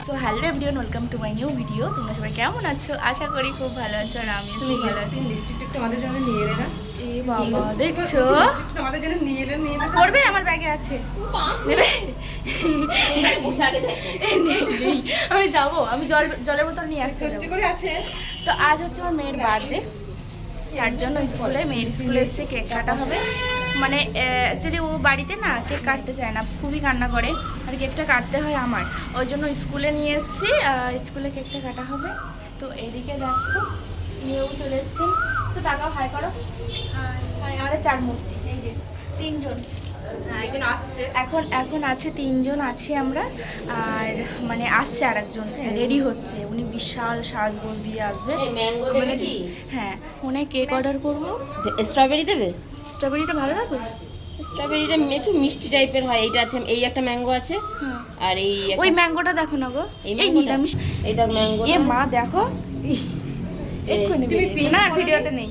So hello everyone, welcome to my new video. তোমরা সবাই কেমন আছো? আশা করি খুব ভালো আছো, আর আমিও খুব ভালো আছি। লিপস্টিকটা একটু আমাদের জন্য নিয়ে এলে না? এ বাবা, দেখছো লিপস্টিকটা আমাদের জন্য নিয়ে এলে করবে? আমার ব্যাগে আছে, নেবে? আমি যাবো, আমি জলের বোতল নিয়ে আসতে যাবো। সত্যি করে আছে। তো আজ হচ্ছে আমার মেয়ের বার্থডে, তার জন্য মেয়ের স্কুলে এসে কেক কাটা হবে। মানে অ্যাকচুয়ালি ও বাড়িতে না কেক কাটতে চায় না, খুবই কান্না করে, আর কেকটা কাটতে হয় আমার, ওই জন্য স্কুলে নিয়ে এসেছি। স্কুলে কেকটা কাটা হবে। তো এদিকে দেখো নিয়েও চলে এসছেন। তো টাকাও হাই করো। হাই, আমাদের 4 মূর্তি, এই যে 3 জন এখন আছে, 3 জন আছি আমরা। আর মানে আসছে আর একজন রেডি হচ্ছে, উনি বিশাল সাজগোজ দিয়ে আসবে। হ্যাঁ, ফোনে কেক অর্ডার করবো। স্ট্রবেরি দেবে? স্ট্রবেরিটা ভালো লাগবে? স্ট্রবেরিটা একটু মিষ্টি টাইপের হয়। এইটা আছে, এই একটা ম্যাঙ্গো আছে, আর এই ওই ম্যাঙ্গোটা দেখো না গো, এই নিরামিষ। এইটা ম্যাঙ্গো। এ মা দেখো, এক্ষুনি না ভিডিওতে নেই।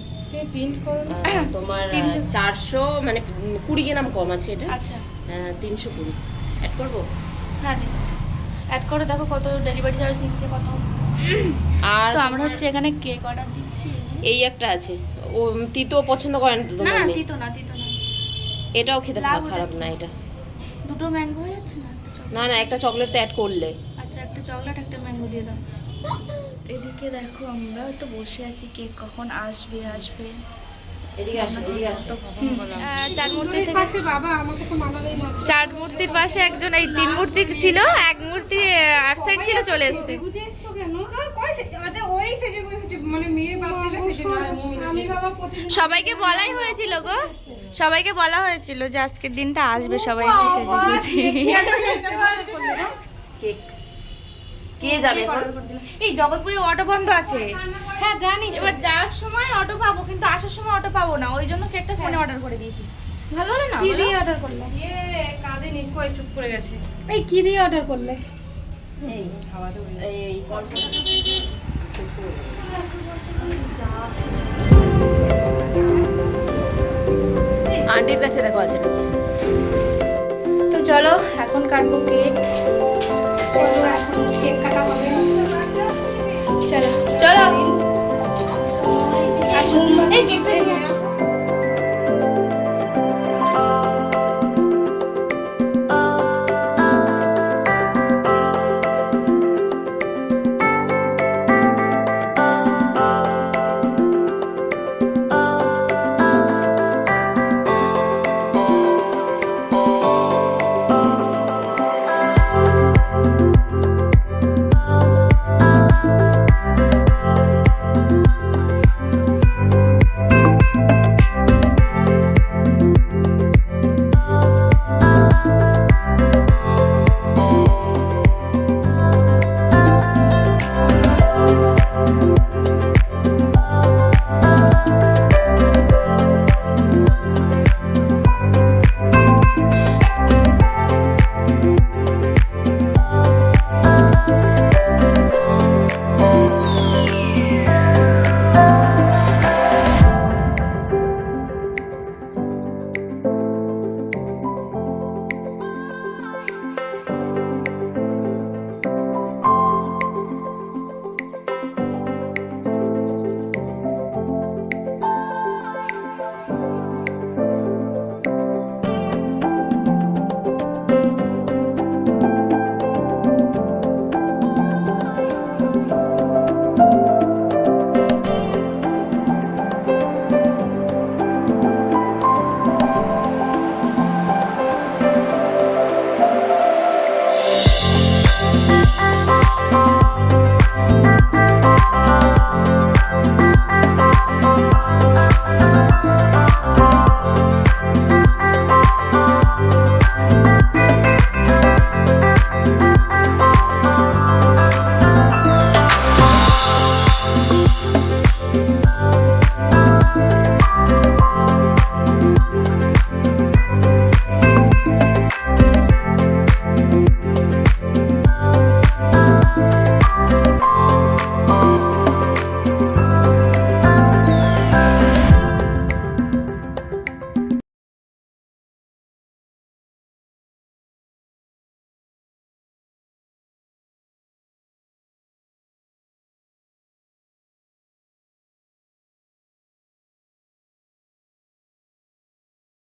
প্রিন্ট করো না। তোমার 400 মানে 20 গ্রাম কম আছে এটা। আচ্ছা 320 অ্যাড করবো। হ্যাঁ দিন, অ্যাড করে দেখো কত ডেলিভারি চার্জ নিচ্ছে, কত। আর তো আমরা হচ্ছে এখানে কেক অর্ডার দিচ্ছি। এই একটা আছে, ও তিতো পছন্দ করে না তো না তোমার না, মেয়ে? তিতো না, তিতো না। এটাও খেতে লাগবে খারাপ নাকি? না এটা। দুটো ম্যাঙ্গো হয়ে যাচ্ছে না? একটা chocolate। না না, একটা চকলেট তো অ্যাড করলে। আচ্ছা, একটা চকলেট একটা ম্যাঙ্গো দিয়ে দাও। এদিকে দেখো আমরা তো বসে আছি, কেক কখন আসবে। এদিকে আসো, এদিকে আসো। 4 মূর্তির পাশে বাবা আমাকে তো মানাবেই না। 4 মূর্তির পাশে একজন, এই 3 মূর্তি ছিল, এক মূর্তি অ্যাবসেন্ট ছিল, চলে এসেছে। বুঝে এসছো কেন? কই সে আমাদের ওই সেজে গেছে, মানে মেয়ের বার্থডে সেজে না। আমি বাবা প্রতিদিন সবাইকে বলাই হয়েছিল গো, সবাইকে বলা হয়েছিল যে আজকের দিনটা আসবে, সবাই একটু সেজে গেছে। কেক কে যাবে এখন? এই জগৎপুরে অটো বন্ধ আছে। হ্যাঁ জানি। এবার যাওয়ার সময় অটো পাবো, কিন্তু আসার সময় অটো পাবো না, ওই জন্য কেকটা ফোনে অর্ডার করে দিয়েছি। ভালো হলো না? কি দিয়ে অর্ডার করলে? কাঁদে নি, কই চুপ করে গেছে। এই কি দিয়ে অর্ডার করলে? এই খাওয়াতে বলে। এই কনফার্ম শেষ করে আন্টির কাছে দেখো আছে নাকি। তো চলো এখন কাটবো কেক। চলো এখন কেক কাটা হবে। চলো চলো আসুন, এই কেকটা নিয়ে আসো।